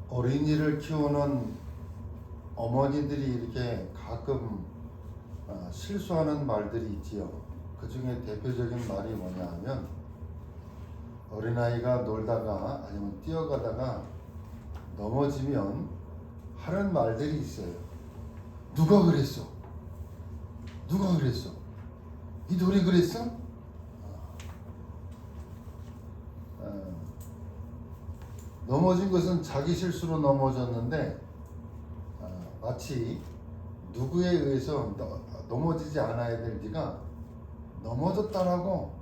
어린이를 키우는 어머니들이 이렇게 가끔 실수하는 말들이 있지요. 그 중에 대표적인 말이 뭐냐 하면 어린아이가 놀다가 아니면 뛰어가다가 넘어지면 하는 말들이 있어요. 누가 그랬어? 누가 그랬어? 이 돌이 그랬어? 넘어진 것은 자기 실수로 넘어졌는데 마치 누구에 의해서 넘어지지 않아야 될 네가 넘어졌다라고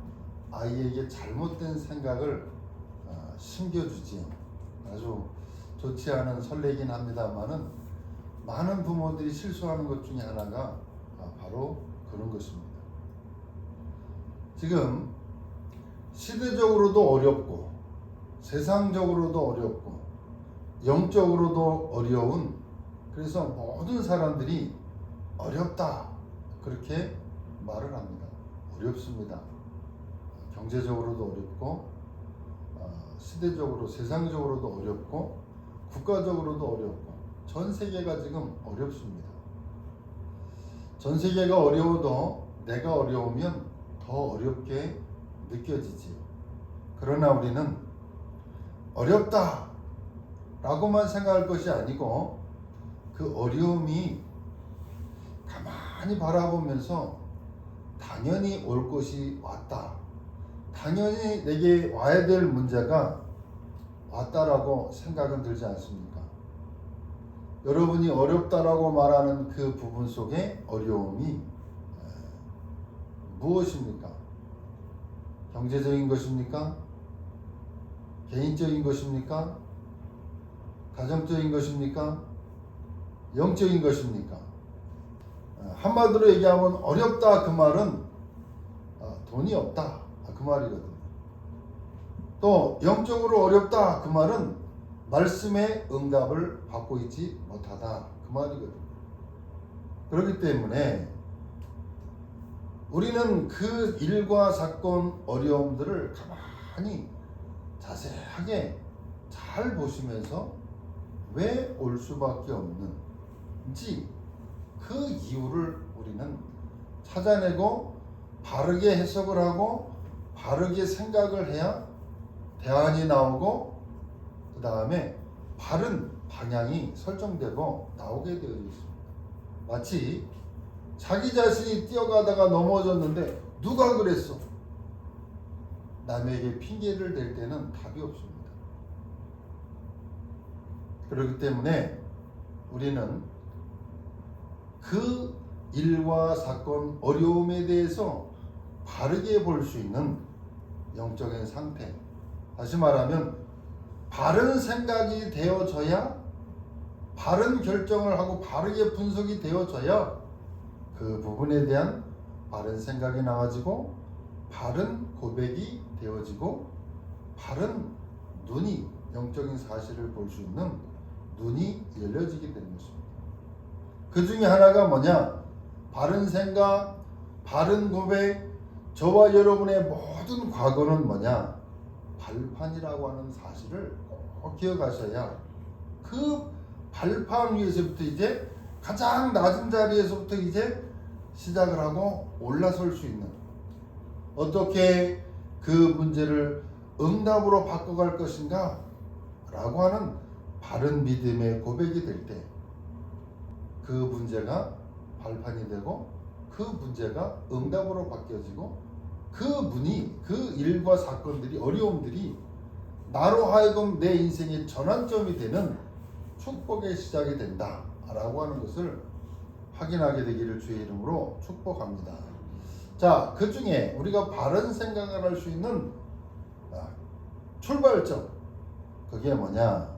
아이에게 잘못된 생각을 심겨주지요. 아주 좋지 않은 설레긴 합니다만은 많은 부모들이 실수하는 것 중에 하나가 바로 그런 것입니다. 지금 시대적으로도 어렵고 세상적으로도 어렵고 영적으로도 어려운, 그래서 모든 사람들이 어렵다 그렇게 말을 합니다. 어렵습니다. 경제적으로도 어렵고 시대적으로 세상적으로도 어렵고 국가적으로도 어렵고 전 세계가 지금 어렵습니다. 전 세계가 어려워도 내가 어려우면 더 어렵게 느껴지지요. 그러나 우리는 어렵다 라고만 생각할 것이 아니고 그 어려움이 가만히 바라보면서 당연히 올 것이 왔다, 당연히 내게 와야 될 문제가 왔다라고 생각은 들지 않습니까? 여러분이 어렵다라고 말하는 그 부분 속에 어려움이 무엇입니까? 경제적인 것입니까? 개인적인 것입니까? 가정적인 것입니까? 영적인 것입니까? 한마디로 얘기하면 어렵다 그 말은 돈이 없다 그 말이거든요. 또 영적으로 어렵다 그 말은 말씀의 응답을 받고 있지 못하다 그 말이거든요. 그렇기 때문에 우리는 그 일과 사건 어려움들을 가만히 자세하게 잘 보시면서 왜 올 수밖에 없는지 그 이유를 우리는 찾아내고 바르게 해석을 하고 바르게 생각을 해야 대안이 나오고 그 다음에 바른 방향이 설정되고 나오게 되어 있습니다. 마치 자기 자신이 뛰어가다가 넘어졌는데 누가 그랬어? 남에게 핑계를 댈 때는 답이 없습니다. 그렇기 때문에 우리는 그 일과 사건, 어려움에 대해서 바르게 볼 수 있는 영적인 상태, 다시 말하면 바른 생각이 되어져야, 바른 결정을 하고 바르게 분석이 되어져야 그 부분에 대한 바른 생각이 나와지고 바른 고백이 되어지고 바른 눈이, 영적인 사실을 볼 수 있는 눈이 열려지게 되는 것입니다. 그 중에 하나가 뭐냐? 바른 생각, 바른 고백, 저와 여러분의 모든 과거는 뭐냐? 발판이라고 하는 사실을 꼭 기억하셔야 그 발판 위에서부터 이제 가장 낮은 자리에서부터 이제 시작을 하고 올라설 수 있는, 어떻게 그 문제를 응답으로 바꿔갈 것인가 라고 하는 바른 믿음의 고백이 될 때 그 문제가 발판이 되고 그 문제가 응답으로 바뀌어지고 그 문이, 그 일과 사건들이, 어려움들이 나로 하여금 내 인생의 전환점이 되는 축복의 시작이 된다 라고 하는 것을 확인하게 되기를 주의 이름으로 축복합니다. 자, 그 중에 우리가 바른 생각을 할 수 있는 출발점, 그게 뭐냐?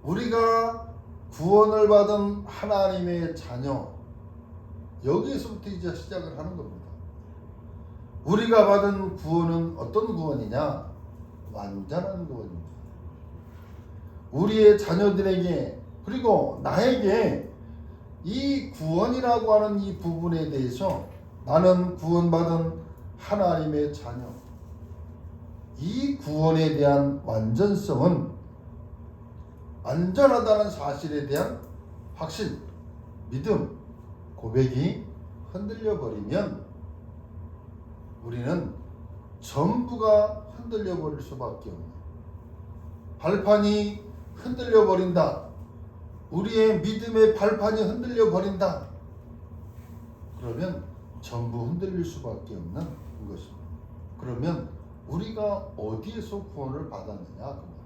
우리가 구원을 받은 하나님의 자녀, 여기에서부터 이제 시작을 하는 겁니다. 우리가 받은 구원은 어떤 구원이냐? 완전한 구원입니다. 우리의 자녀들에게, 그리고 나에게 이 구원이라고 하는 이 부분에 대해서 나는 구원받은 하나님의 자녀, 이 구원에 대한 완전성은 안전하다는 사실에 대한 확신, 믿음, 고백이 흔들려 버리면 우리는 전부가 흔들려 버릴 수밖에 없는, 발판이 흔들려 버린다. 우리의 믿음의 발판이 흔들려 버린다. 그러면 전부 흔들릴 수밖에 없는 것입니다. 그러면 우리가 어디에서 구원을 받았느냐 그 말이에요.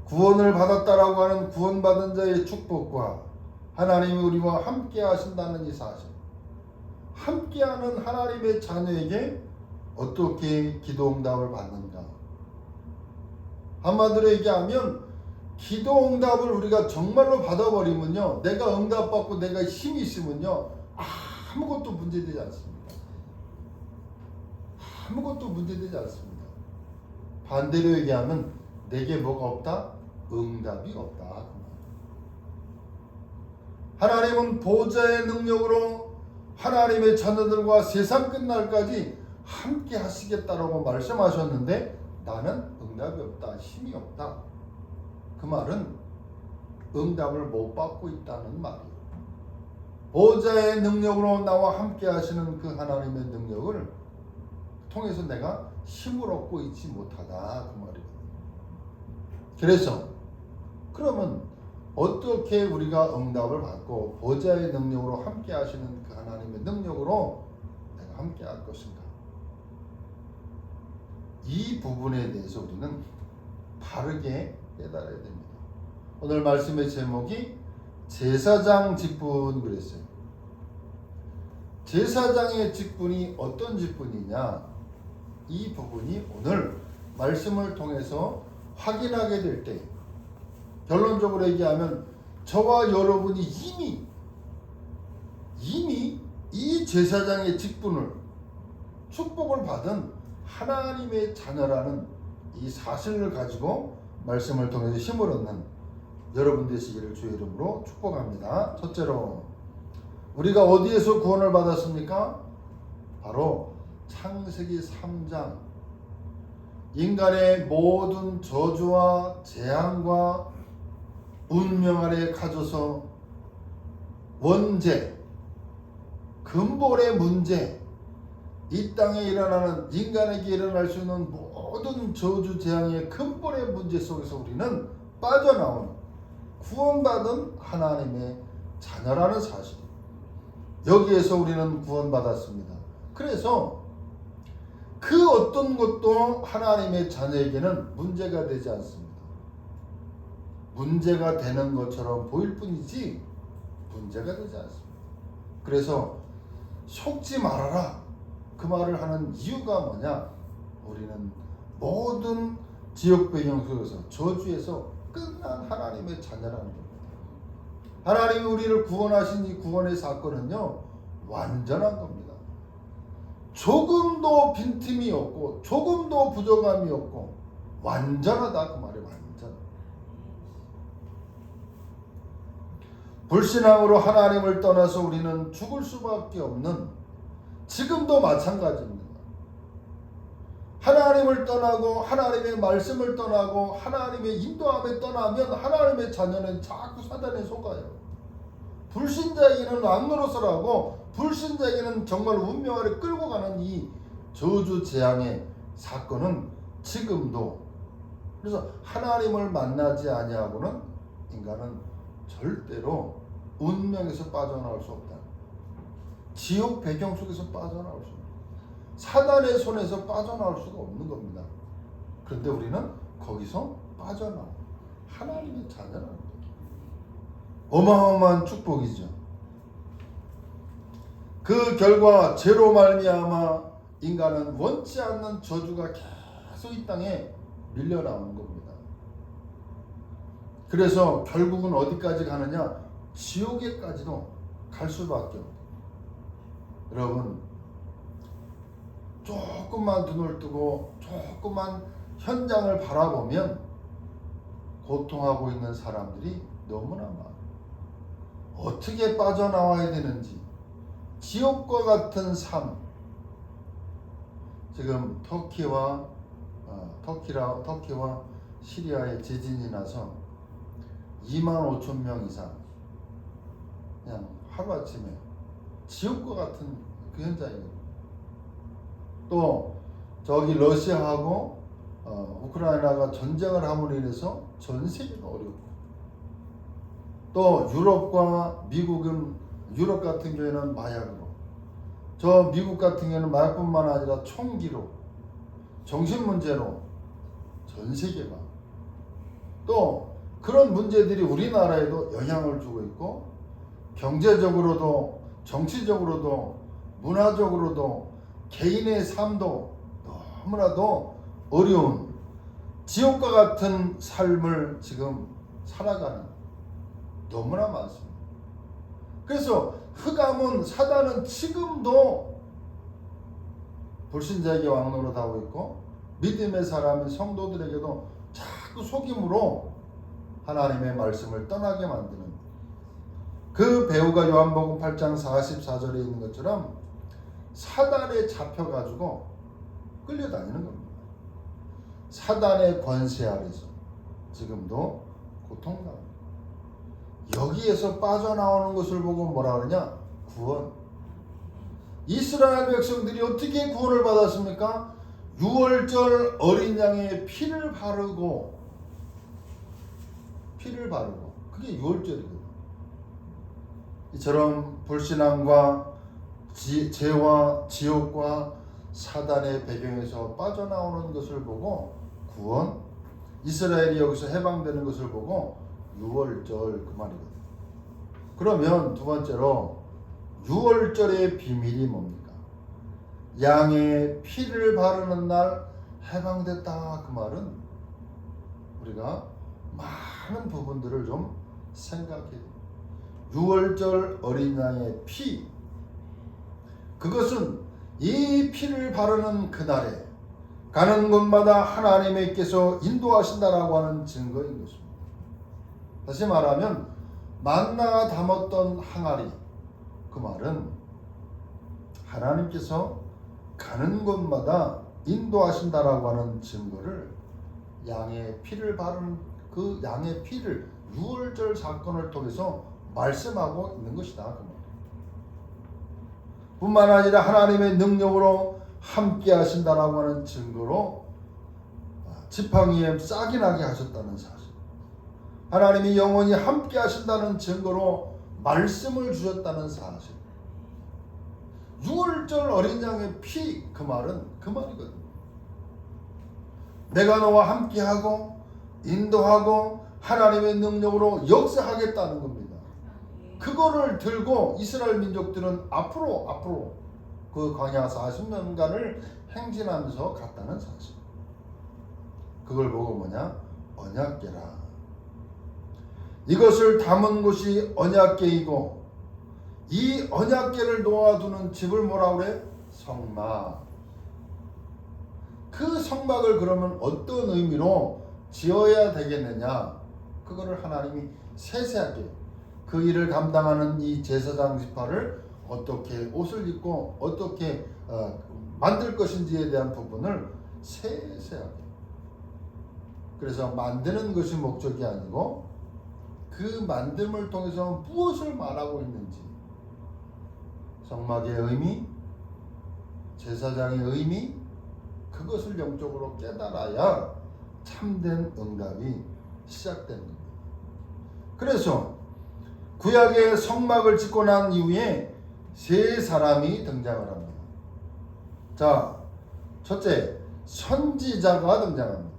구원을 받았다라고 하는 구원받은 자의 축복과 하나님이 우리와 함께 하신다는 이 사실, 함께하는 하나님의 자녀에게 어떻게 기도응답을 받는가. 한마디로 얘기하면 기도응답을 우리가 정말로 받아버리면요, 내가 응답받고 내가 힘이 있으면요, 아무것도 문제되지 않습니다. 아무것도 문제되지 않습니다. 반대로 얘기하면 내게 뭐가 없다? 응답이 없다. 하나님은 보좌의 능력으로 하나님의 자녀들과 세상 끝날까지 함께 하시겠다라고 말씀하셨는데 나는 응답이 없다, 힘이 없다. 그 말은 응답을 못 받고 있다는 말이에요. 보좌의 능력으로 나와 함께 하시는 그 하나님의 능력을 통해서 내가 힘을 얻고 있지 못하다 그 말이에요. 그래서 그러면 어떻게 우리가 응답을 받고 보좌의 능력으로 함께 하시는 그 하나님의 능력으로 내가 함께 할 것인가? 이 부분에 대해서 우리는 바르게 깨달아야 됩니다. 오늘 말씀의 제목이 제사장 직분 그랬어요. 제사장의 직분이 어떤 직분이냐? 이 부분이 오늘 말씀을 통해서 확인하게 될 때, 결론적으로 얘기하면 저와 여러분이 이미 이 제사장의 직분을, 축복을 받은 하나님의 자녀라는 이 사실을 가지고 말씀을 통해서 힘을 얻는 여러분 되시기를 주의 이름으로 축복합니다. 첫째로 우리가 어디에서 구원을 받았습니까? 바로 창세기 3장, 인간의 모든 저주와 재앙과 운명 아래 갇혀서 원죄, 근본의 문제, 이 땅에 일어나는, 인간에게 일어날 수 있는 모든 저주 재앙의 근본의 문제 속에서 우리는 빠져나온 구원받은 하나님의 자녀라는 사실, 여기에서 우리는 구원받았습니다. 그래서 그 어떤 것도 하나님의 자녀에게는 문제가 되지 않습니다. 문제가 되는 것처럼 보일 뿐이지 문제가 되지 않습니다. 그래서 속지 말아라 그 말을 하는 이유가 뭐냐? 우리는 모든 지역 배경 속에서 저주에서 끝난 하나님의 자녀라는 겁니다. 하나님이 우리를 구원하신 이 구원의 사건은요, 완전한 겁니다. 조금도 빈틈이 없고 조금도 부족함이 없고 완전하다 그 말이 완전. 불신앙으로 하나님을 떠나서 우리는 죽을 수밖에 없는, 지금도 마찬가지입니다. 하나님을 떠나고 하나님의 말씀을 떠나고 하나님의 인도함에 떠나면 하나님의 자녀는 자꾸 사단에 속아요. 불신자에게는 왕노릇을 불신자에게는 정말 운명 아래 끌고 가는 이 저주 재앙의 사건은 지금도, 그래서 하나님을 만나지 아니하고는 인간은 절대로 운명에서 빠져나올 수 없다. 지옥 배경 속에서 빠져나올 수 없다. 사단의 손에서 빠져나올 수가 없는 겁니다. 그런데 우리는 거기서 빠져나와 하나님의 자녀라는 거죠. 어마어마한 축복이죠. 그 결과 죄로 말미암아 인간은 원치 않는 저주가 계속 이 땅에 밀려나오는 겁니다. 그래서 결국은 어디까지 가느냐? 지옥에까지도 갈 수밖에 없어요. 여러분, 조금만 눈을 뜨고 조금만 현장을 바라보면 고통하고 있는 사람들이 너무나 많아요. 어떻게 빠져나와야 되는지, 지옥과 같은 삶. 지금 터키와 시리아에 지진이 나서 2만 5천 명 이상 그냥 하루아침에 지옥과 같은 그 현장이에요. 또 저기 러시아하고 우크라이나가 전쟁을 함으로 인해서 전 세계가 어렵고, 또 유럽과 미국은, 유럽 같은 경우에는 마약으로, 저 미국 같은 경우에는 마약뿐만 아니라 총기로, 정신 문제로 전 세계가, 또 그런 문제들이 우리나라에도 영향을 주고 있고, 경제적으로도 정치적으로도 문화적으로도 개인의 삶도 너무나도 어려운 지옥과 같은 삶을 지금 살아가는 너무나 많습니다. 그래서 흑암은, 사단은 지금도 불신자에게 왕노릇하고 있고, 믿음의 사람인 성도들에게도 자꾸 속임으로 하나님의 말씀을 떠나게 만드는, 그 배우가 요한복음 8장 44절에 있는 것처럼 사단에 잡혀가지고 끌려다니는 겁니다. 사단의 권세 아래서 지금도 고통당합니다. 여기에서 빠져나오는 것을 보고 뭐라 그러냐? 구원. 이스라엘 백성들이 어떻게 구원을 받았습니까? 유월절 어린 양의 피를 바르고 그게 유월절이거든요. 이처럼 불신앙과 죄와 지옥과 사단의 배경에서 빠져나오는 것을 보고 구원, 이스라엘이 여기서 해방되는 것을 보고 유월절, 그 말이거든요. 그러면 두 번째로 유월절의 비밀이 뭡니까? 양의 피를 바르는 날 해방됐다, 그 말은 우리가 많은 부분들을 좀 생각해야 됩니다. 유월절 어린 양의 피, 그것은 이 피를 바르는 그날에 가는 곳마다 하나님께서 인도하신다라고 하는 증거인 것입니다. 다시 말하면 만나가 담았던 항아리, 그 말은 하나님께서 가는 곳마다 인도하신다라고 하는 증거를, 양의 피를 바르는 그 양의 피를 유월절 사건을 통해서 말씀하고 있는 것이다, 그 말. 뿐만 아니라 하나님의 능력으로 함께 하신다라고 하는 증거로 지팡이에 싹이 나게 하셨다는 사실, 하나님이 영원히 함께 하신다는 증거로 말씀을 주셨다는 사실, 유월절 어린 양의 피, 그 말은 그 말이거든요. 내가 너와 함께하고 인도하고 하나님의 능력으로 역사하겠다는 겁니다. 그거를 들고 이스라엘 민족들은 앞으로 그 광야 40년간을 행진하면서 갔다는 사실, 그걸 보고 뭐냐? 언약궤라. 이것을 담은 곳이 언약궤이고, 이 언약궤를 놓아두는 집을 뭐라 그래? 성막. 그 성막을 그러면 어떤 의미로 지어야 되겠느냐? 그거를 하나님이 세세하게 그 일을 감당하는 이 제사장 지파를 어떻게 옷을 입고 어떻게 만들 것인지에 대한 부분을 세세하게, 그래서 만드는 것이 목적이 아니고 그 만듦을 통해서 무엇을 말하고 있는지, 성막의 의미, 제사장의 의미, 그것을 영적으로 깨달아야 참된 응답이 시작되는 겁니다. 그래서 구약의 성막을 짓고 난 이후에 세 사람이 등장을 합니다. 자, 첫째, 선지자가 등장합니다.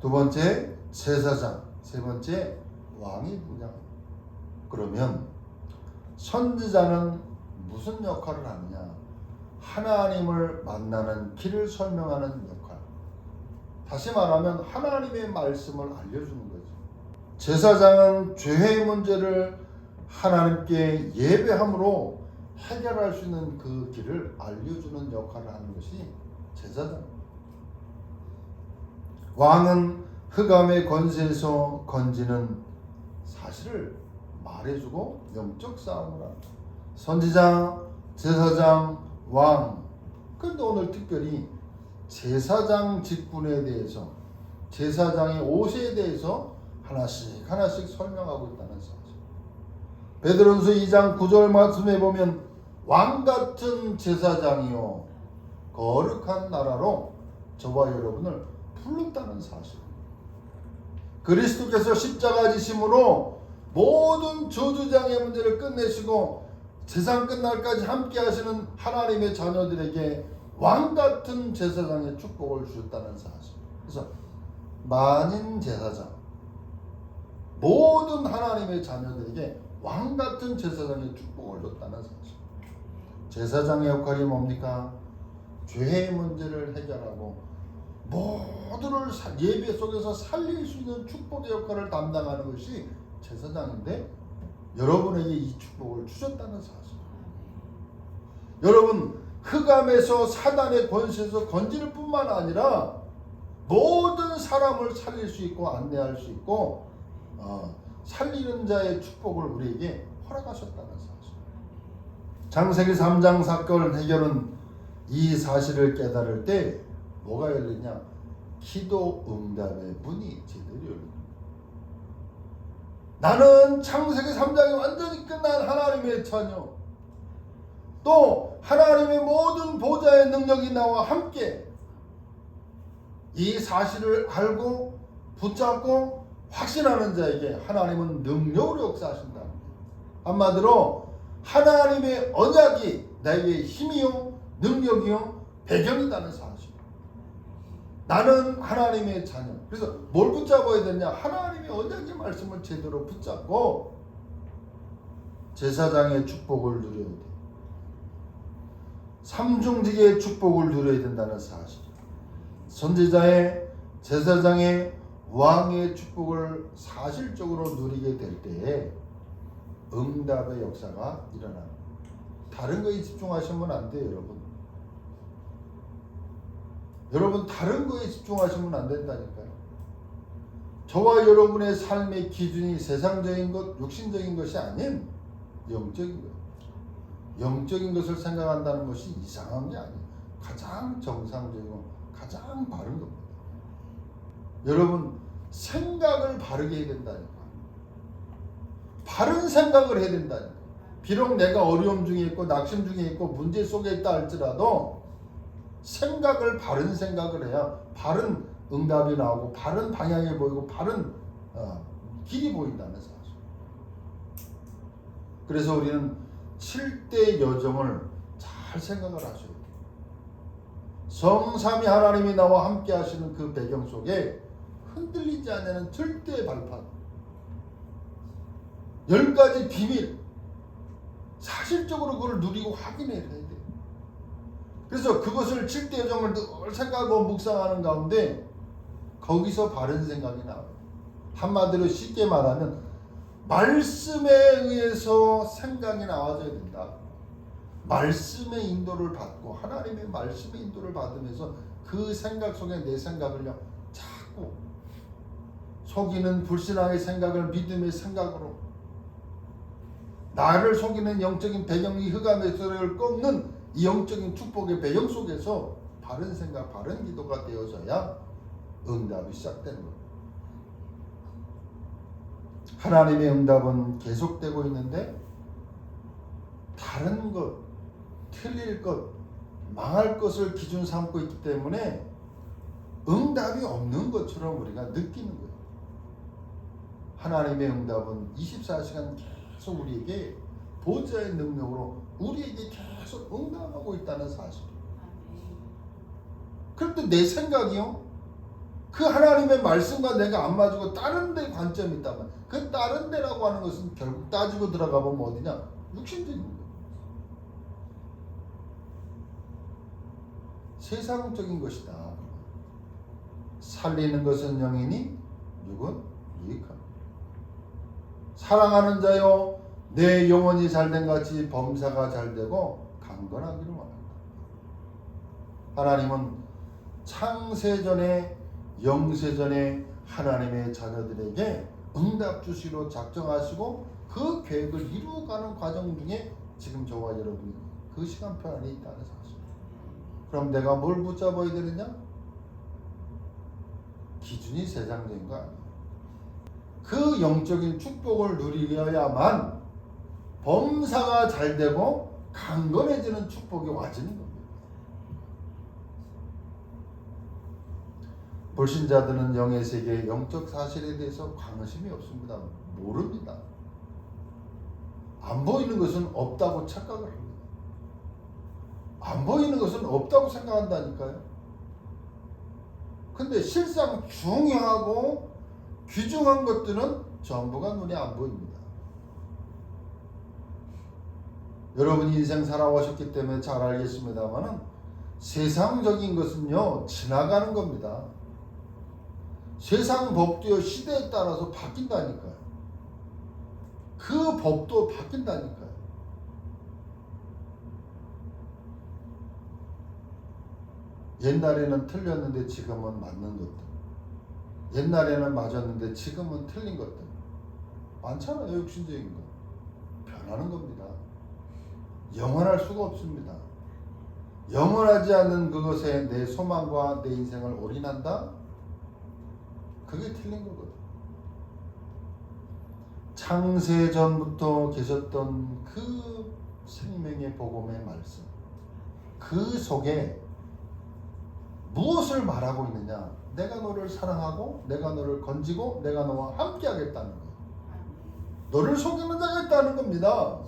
두 번째, 제사장, 세 번째, 왕이 등장합니다. 그러면 선지자는 무슨 역할을 하느냐? 하나님을 만나는 길을 설명하는 역할. 다시 말하면 하나님의 말씀을 알려주는 거죠. 제사장은 죄의 문제를 하나님께 예배함으로 해결할 수 있는 그 길을 알려주는 역할을 하는 것이 제사장입니다. 왕은 흑암의 권세에서 건지는 사실을 말해주고 영적 싸움을 합니다. 선지자, 제사장, 왕. 그런데 오늘 특별히 제사장 직분에 대해서 제사장의 옷에 대해서 하나씩 설명하고 있다는 사실. 베드로전서 2장 9절 말씀에 보면 왕같은 제사장이요 거룩한 나라로 저와 여러분을 불렀다는 사실. 그리스도께서 십자가 지심으로 모든 저주장의 문제를 끝내시고 세상 끝날까지 함께 하시는 하나님의 자녀들에게 왕같은 제사장의 축복을 주셨다는 사실. 그래서 만인 제사장, 모든 하나님의 자녀들에게 왕같은 제사장의 축복을 줬다는 사실. 제사장의 역할이 뭡니까? 죄의 문제를 해결하고 모두를 예배 속에서 살릴 수 있는 축복의 역할을 담당하는 것이 제사장인데 여러분에게 이 축복을 주셨다는 사실. 여러분 흑암에서 사단의 권세에서 건질 뿐만 아니라 모든 사람을 살릴 수 있고 안내할 수 있고 살리는 자의 축복을 우리에게 허락하셨다는 사실. 창세기 3장 사건 해결은 이 사실을 깨달을 때 뭐가 열리냐? 기도 응답의 문이 제대로 열립니다. 나는 창세기 3장이 완전히 끝난 하나님의 자녀, 또 하나님의 모든 보좌의 능력이 나와 함께 이 사실을 알고 붙잡고 확신하는 자에게 하나님은 능력으로 역사하신다. 한마디로 하나님의 언약이 나에게 힘이요 능력이요 배경이라는 사실. 나는 하나님의 자녀. 그래서 뭘 붙잡아야 되냐? 하나님의 언약의 말씀을 제대로 붙잡고 제사장의 축복을 누려야 돼. 삼중직의 축복을 누려야 된다는 사실. 선지자의, 제사장의, 왕의 축복을 사실적으로 누리게 될 때에 응답의 역사가 일어납니다. 다른 거에 집중하시면 안 돼요, 여러분. 여러분 다른 거에 집중하시면 안 된다니까요. 저와 여러분의 삶의 기준이 세상적인 것, 육신적인 것이 아닌 영적인 것. 영적인 것을 생각한다는 것이 이상한 게 아니에요. 가장 정상적이고 가장 바른 겁니다. 여러분 생각을 바르게 해야 된다니까. 바른 생각을 해야 된다니까. 비록 내가 어려움 중에 있고 낙심 중에 있고 문제 속에 있다 할지라도 생각을 바른 생각을 해야 바른 응답이 나오고 바른 방향이 보이고 바른 길이 보인다는 사실. 그래서 우리는 7대 여정을 잘 생각을 하셔야 돼요. 성삼위 하나님이 나와 함께 하시는 그 배경 속에 흔들리지 않는 절대의 발판, 10가지 비밀, 사실적으로 그걸 누리고 확인해야 돼요. 그래서 그것을 7대 여정을 늘 생각하고 묵상하는 가운데 거기서 바른 생각이 나와요. 한마디로 쉽게 말하면 말씀에 의해서 생각이 나와줘야 된다. 말씀의 인도를 받고 하나님의 말씀의 인도를 받으면서 그 생각 속에 내 생각을요 자꾸 속이는 불신앙의 생각을 믿음의 생각으로, 나를 속이는 영적인 배경이 흑암에서를 꺾는 이 영적인 축복의 배경 속에서 바른 생각, 바른 기도가 되어져야 응답이 시작되는 겁니다. 하나님의 응답은 계속되고 있는데 다른 것, 틀릴 것, 망할 것을 기준 삼고 있기 때문에 응답이 없는 것처럼 우리가 느끼는 거예요. 하나님의 응답은 24시간 계속 우리에게 보좌의 능력으로 우리에게 계속 응답하고 있다는 사실. 그런데 내 생각이요? 그 하나님의 말씀과 내가 안 맞고 다른 데 관점이 있다면 그 다른 데라고 하는 것은 결국 따지고 들어가 보면 어디냐? 육신적인 거예요. 세상적인 것이다. 살리는 것은 영이니 육은 유익하다. 사랑하는 자여 내 영혼이 잘된 같이 범사가 잘되고 강건하기를 원한다. 하나님은 창세전에 영세전에 하나님의 자녀들에게 응답 주시로 작정하시고 그 계획을 이루어가는 과정 중에 지금 저와 여러분이 그 시간표 안에 있다는 사실. 그럼 내가 뭘 붙잡아야 되느냐? 기준이 세상적인 거 아니에요. 그 영적인 축복을 누리려야만 범사가 잘 되고 강건해지는 축복이 와지는 겁니다. 불신자들은 영의 세계, 영적 사실에 대해서 관심이 없습니다. 모릅니다. 안 보이는 것은 없다고 착각을 합니다. 안 보이는 것은 없다고 생각한다니까요. 근데 실상 중요하고 귀중한 것들은 전부가 눈에 안 보입니다. 여러분이 인생 살아오셨기 때문에 잘 알겠습니다만은 세상적인 것은요 지나가는 겁니다. 세상 법도요 시대에 따라서 바뀐다니까요. 그 법도 바뀐다니까요. 옛날에는 틀렸는데 지금은 맞는 것들, 옛날에는 맞았는데 지금은 틀린 것들 많잖아요. 육신적인 거 변하는 겁니다. 영원할 수가 없습니다. 영원하지 않는 그것에 내 소망과 내 인생을 올인한다? 그게 틀린 거거든. 창세전부터 계셨던 그 생명의 복음의 말씀, 그 속에 무엇을 말하고 있느냐? 내가 너를 사랑하고 내가 너를 건지고 내가 너와 함께 하겠다는 거예요. 너를 속이는 자가 있다는 겁니다.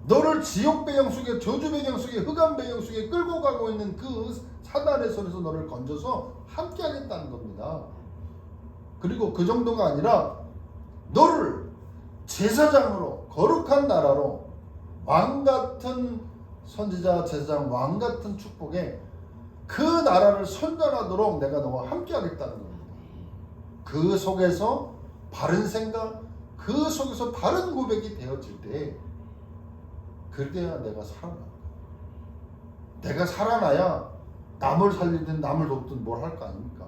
너를 지옥 배경 속에, 저주 배경 속에, 흑암 배경 속에 끌고 가고 있는 그 사단의 손에서 너를 건져서 함께 하겠다는 겁니다. 그리고 그 정도가 아니라 너를 제사장으로, 거룩한 나라로, 왕같은 선지자, 제사장, 왕같은 축복에 그 나라를 선전하도록 내가 너와 함께 하겠다는 겁니다. 그 속에서 바른 생각, 그 속에서 바른 고백이 되어질 때 그때야 내가 살아난다. 내가 살아나야 남을 살리든 남을 돕든 뭘 할 거 아닙니까?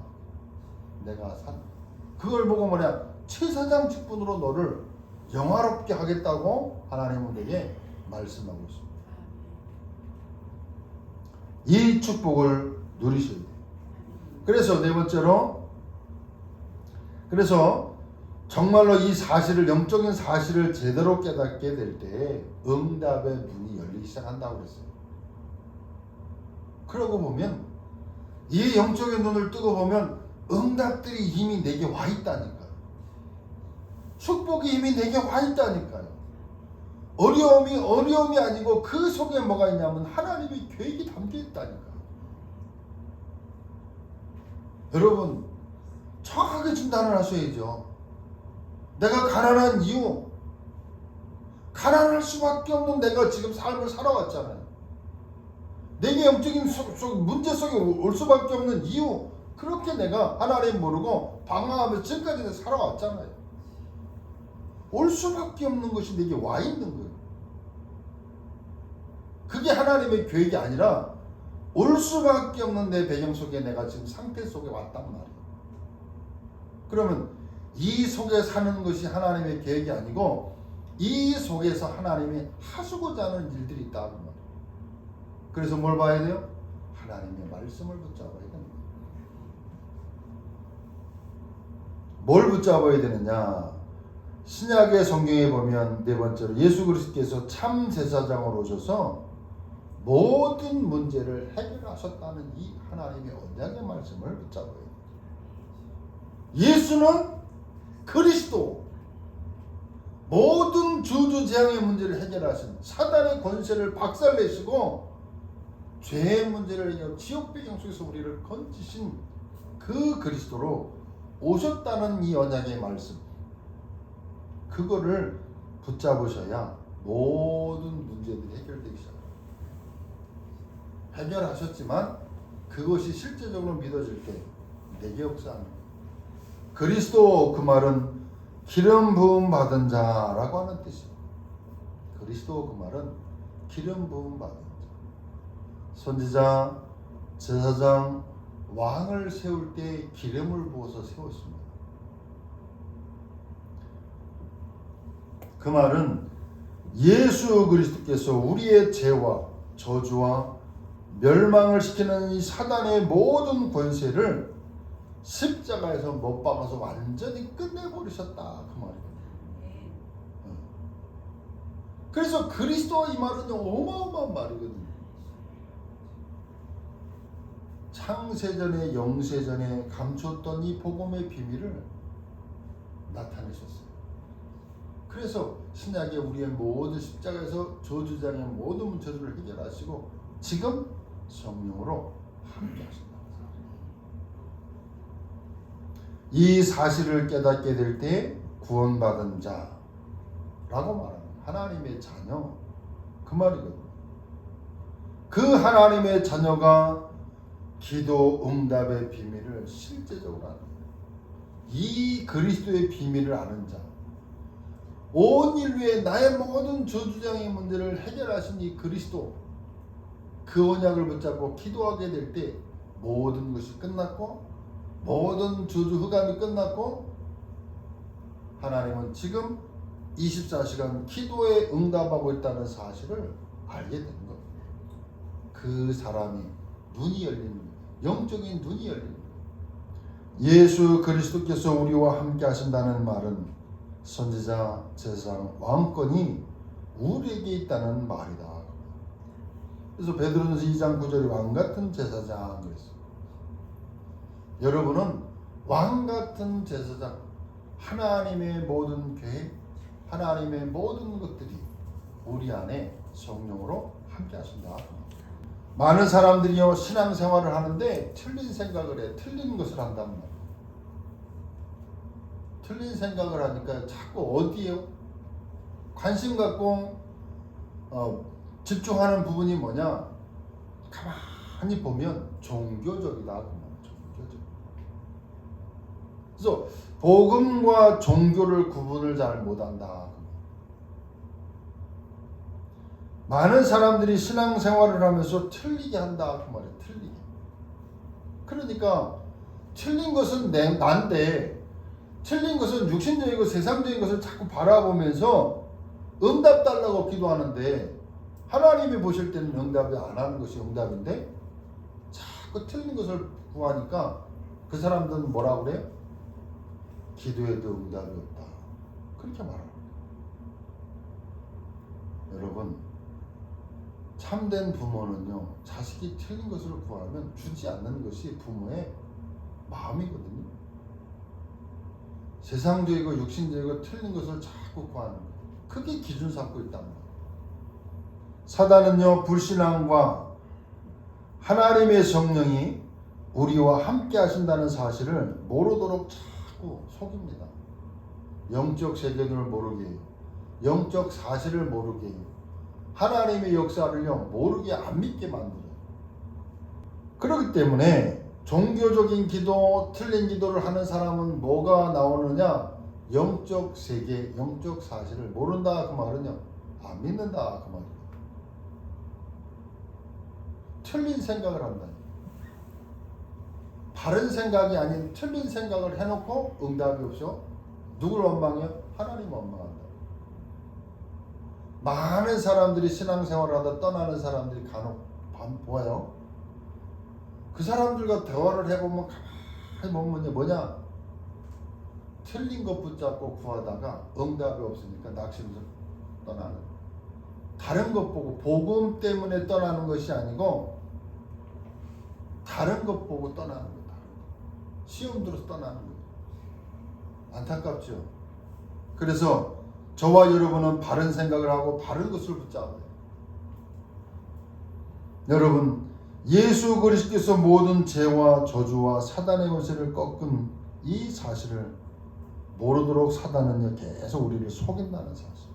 내가 그걸 보고 뭐냐? 제사장 직분으로 너를 영화롭게 하겠다고 하나님은 내게 말씀하고 있습니다. 이 축복을 누리셔야 돼요. 그래서 네 번째로, 그래서 정말로 이 사실을, 영적인 사실을 제대로 깨닫게 될 때 응답의 문이 열리기 시작한다고 그랬어요. 그러고 보면 이 영적인 눈을 뜨고 보면 응답들이 이미 내게 와 있다니까요. 축복이 이미 내게 와 있다니까요. 어려움이 아니고 그 속에 뭐가 있냐면 하나님의 계획이 담겨 있다니까요. 여러분 정확하게 진단을 하셔야죠. 내가 가난한 이유, 가난할 수밖에 없는 내가 지금 삶을 살아왔잖아요. 내게 영적인 문제 속에 올 수밖에 없는 이유, 그렇게 내가 하나님 모르고 방황하면서 지금까지 살아왔잖아요. 올 수밖에 없는 것이 내게 와 있는 거예요. 그게 하나님의 계획이 아니라 올 수밖에 없는 내 배경 속에 내가 지금 상태 속에 왔단 말이에요. 그러면 이 속에 사는 것이 하나님의 계획이 아니고 이 속에서 하나님이 하시고자 하는 일들이 있다는 말이에요. 그래서 뭘 봐야 돼요? 하나님의 말씀을 붙잡아야 됩니다. 뭘 붙잡아야 되느냐? 신약의 성경에 보면 네 번째로 예수 그리스도께서 참 제사장으로 오셔서 모든 문제를 해결하셨다는 이 하나님의 언약의 말씀을 붙잡아야 돼요. 예수는 그리스도, 모든 주주재앙의 문제를 해결하신, 사단의 권세를 박살내시고 죄의 문제를 해결, 지옥 배경 속에서 우리를 건지신 그 그리스도로 오셨다는 이 언약의 말씀, 그거를 붙잡으셔야 모든 문제들이 해결되기 시작합니다. 해결하셨지만 그것이 실제적으로 믿어질 때 내게 역사합니다. 그리스도, 그 말은 기름 부음 받은 자라고 하는 뜻이에요. 그리스도, 그 말은 기름 부음 받은 자. 선지자, 제사장, 왕을 세울 때 기름을 부어서 세웠습니다. 그 말은 예수 그리스도께서 우리의 죄와 저주와 멸망을 시키는 이 사단의 모든 권세를 십자가에서 못 박아서 완전히 끝내버리셨다 그 말이에요. 그래서 그리스도와 이 말은 어마어마한 말이거든요. 창세전에 영세전에 감췄던 이 복음의 비밀을 나타내셨어요. 그래서 신약에 우리의 모든 십자가에서 저주장의 모든 문제들을 해결하시고 지금 성령으로 함께 하신다. 이 사실을 깨닫게 될 때 구원받은 자라고 말하는 하나님의 자녀 그 말이거든요. 그 하나님의 자녀가 기도 응답의 비밀을 실제적으로 아는 이 그리스도의 비밀을 아는 자, 온 인류의 나의 모든 저주장의 문제를 해결하신 이 그리스도 그 언약을 붙잡고 기도하게 될 때 모든 것이 끝났고 모든 저주 흑암이 끝났고 하나님은 지금 24시간 기도에 응답하고 있다는 사실을 알게 되는 거예요. 그 사람이 눈이 열리는 거예요. 영적인 눈이 열리는 거예요. 예수 그리스도께서 우리와 함께 하신다는 말은 선지자, 제사장, 왕권이 우리에게 있다는 말이다. 그래서 베드로전서 2장 9절에 왕같은 제사장 그랬어요. 여러분은 왕같은 제사장, 하나님의 모든 계획, 하나님의 모든 것들이 우리 안에 성령으로 함께 하신다. 많은 사람들이요 신앙생활을 하는데 틀린 생각을 해. 틀린 것을 한단 말이에요. 틀린 생각을 하니까 자꾸 어디에요? 관심 갖고 집중하는 부분이 뭐냐? 가만히 보면 종교적이다. 종교적. 그래서 복음과 종교를 구분을 잘 못한다. 많은 사람들이 신앙생활을 하면서 틀리게 한다 그 말이에요. 틀리게. 그러니까 틀린 것은 난데 틀린 것은 육신적이고 세상적인 것을 자꾸 바라보면서 응답 달라고 기도하는데 하나님이 보실 때는 응답이 안 하는 것이 응답인데 자꾸 틀린 것을 구하니까 그 사람들은 뭐라고 그래요? 기도에도 응답이 없다. 그렇게 말합니다. 여러분 참된 부모는요 자식이 틀린 것을 구하면 주지 않는 것이 부모의 마음이거든요. 세상적이고 육신적이고 틀린 것을 자꾸 구하는 거예요. 그게 기준 삼고 있단 말이에요. 사단은요 불신앙과 하나님의 성령이 우리와 함께 하신다는 사실을 모르도록 자꾸 속입니다. 영적 세계를 모르게 해요. 영적 사실을 모르게 해요. 하나님의 역사를요 모르게 안 믿게 만들어요. 그렇기 때문에 종교적인 기도, 틀린 기도를 하는 사람은 뭐가 나오느냐? 영적 세계, 영적 사실을 모른다 그 말은요 안 믿는다 그 말이에요. 틀린 생각을 한다. 바른 생각이 아닌 틀린 생각을 해놓고 응답이 없어. 누굴 원망해요? 하나님 원망한다. 많은 사람들이 신앙생활을 하다 떠나는 사람들이 간혹 보아요. 그 사람들과 대화를 해보면 가만히 보면 뭐냐? 틀린 것 붙잡고 구하다가 응답이 없으니까 낙심해서 떠나는. 다른 것 보고 복음 때문에 떠나는 것이 아니고 다른 것 보고 떠나는 거다. 시험 들어서 떠나는 거예요. 안타깝죠. 그래서 저와 여러분은 바른 생각을 하고 바른 것을 붙잡아야 돼요. 여러분 예수 그리스도께서 모든 죄와 저주와 사단의 권세를 꺾은 이 사실을 모르도록 사단은요 계속 우리를 속인다는 사실.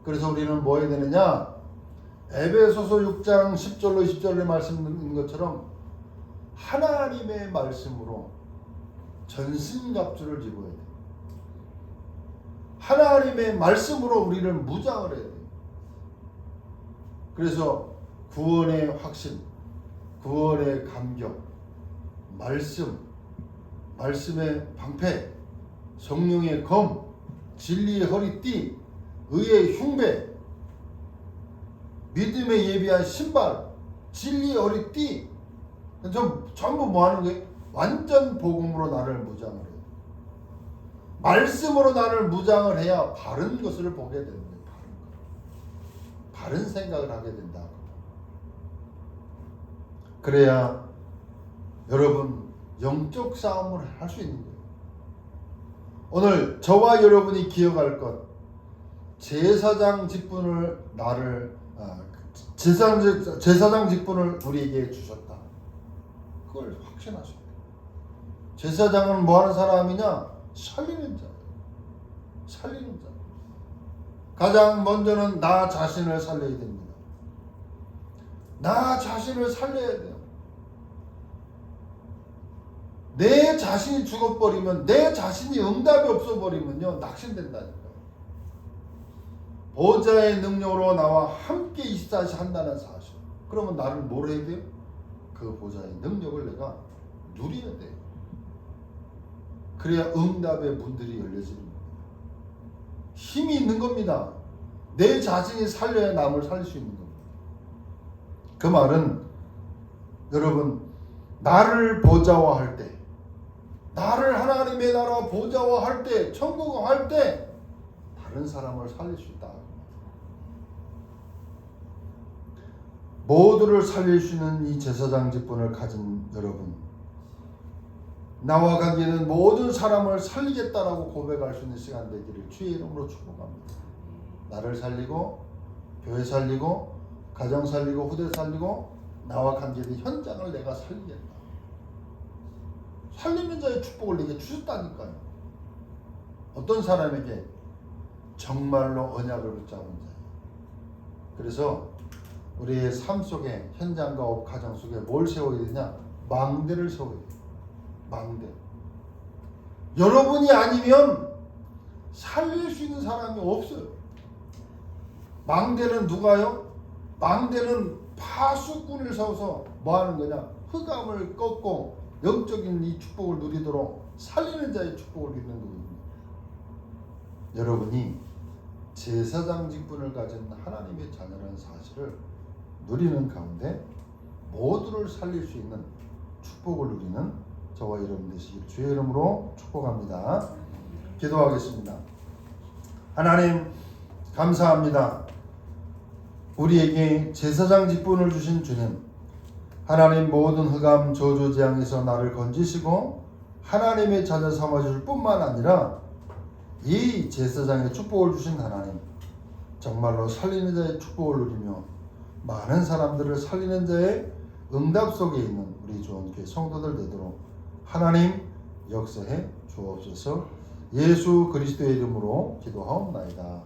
그래서 우리는 뭐 해야 되느냐? 에베소서 6장 10절로 20절의 말씀인 것처럼 하나님의 말씀으로 전신갑주를 입어야 돼요. 하나님의 말씀으로 우리를 무장을 해야 돼요. 그래서 구원의 확신, 구원의 감격, 말씀의 방패, 성령의 검, 진리의 허리띠, 의의 흉배, 믿음에 예비한 신발, 진리의 허리띠, 전부 뭐 하는 거예요? 완전 복음으로 나를 무장을 해요. 말씀으로 나를 무장을 해야 바른 것을 보게 되는 거예요. 바른 생각을 하게 된다. 그래야 여러분 영적 싸움을 할 수 있는 거예요. 오늘 저와 여러분이 기억할 것, 제사장 직분을 제사장 직분을 우리에게 주셨다. 그걸 확신하셔야 돼요. 제사장은 뭐 하는 사람이냐? 살리는 자예요. 살리는 자. 가장 먼저는 나 자신을 살려야 됩니다. 나 자신을 살려야 돼요. 내 자신이 죽어버리면, 내 자신이 응답이 없어버리면요, 낙심된다니까요. 보좌의 능력으로 나와 함께 24시 한다는 사실. 그러면 나를 뭘 해야 돼요? 그 보좌의 능력을 내가 누려야 돼요. 그래야 응답의 문들이 열려지는 겁니다. 힘이 있는 겁니다. 내 자신이 살려야 남을 살릴 수 있는 겁니다. 그 말은 여러분, 나를 보좌화할 때, 나를 하나님의 나라 보좌화할 때, 천국화할 때 다른 사람을 살릴 수 있다. 모두를 살릴 수 있는 이 제사장 직분을 가진 여러분, 나와 관계는 모든 사람을 살리겠다라고 고백할 수 있는 시간 되기를 주의 이름으로 축복합니다. 나를 살리고, 교회 살리고, 가정 살리고, 후대 살리고, 나와 관계된 현장을 내가 살리겠다. 살리는 자의 축복을 내게 주셨다니까요. 어떤 사람에게? 정말로 언약을 붙잡은 자예요. 그래서 우리의 삶 속에, 현장과 업, 가정 속에 뭘 세워야 되냐? 망대를 세워야 돼요. 망대. 여러분이 아니면 살릴 수 있는 사람이 없어요. 망대는 누가요? 망대는 파수꾼을 세워서 뭐 하는 거냐? 흑암을 꺾고 영적인 이 축복을 누리도록 살리는 자의 축복을 누리는 거거든요. 여러분이 제사장 직분을 가진 하나님의 자녀라는 사실을 누리는 가운데 모두를 살릴 수 있는 축복을 누리는 저와 여러분 되시길 주의 이름으로 축복합니다. 기도하겠습니다. 하나님 감사합니다. 우리에게 제사장 직분을 주신 주님, 하나님 모든 흑암 저주 재앙에서 나를 건지시고 하나님의 자녀 삼아줄 뿐만 아니라 이 제사장의 축복을 주신 하나님, 정말로 살리는 자의 축복을 누리며 많은 사람들을 살리는 자의 응답 속에 있는 우리 좋은 성도들 되도록 하나님 역사해 주옵소서. 예수 그리스도의 이름으로 기도하옵나이다.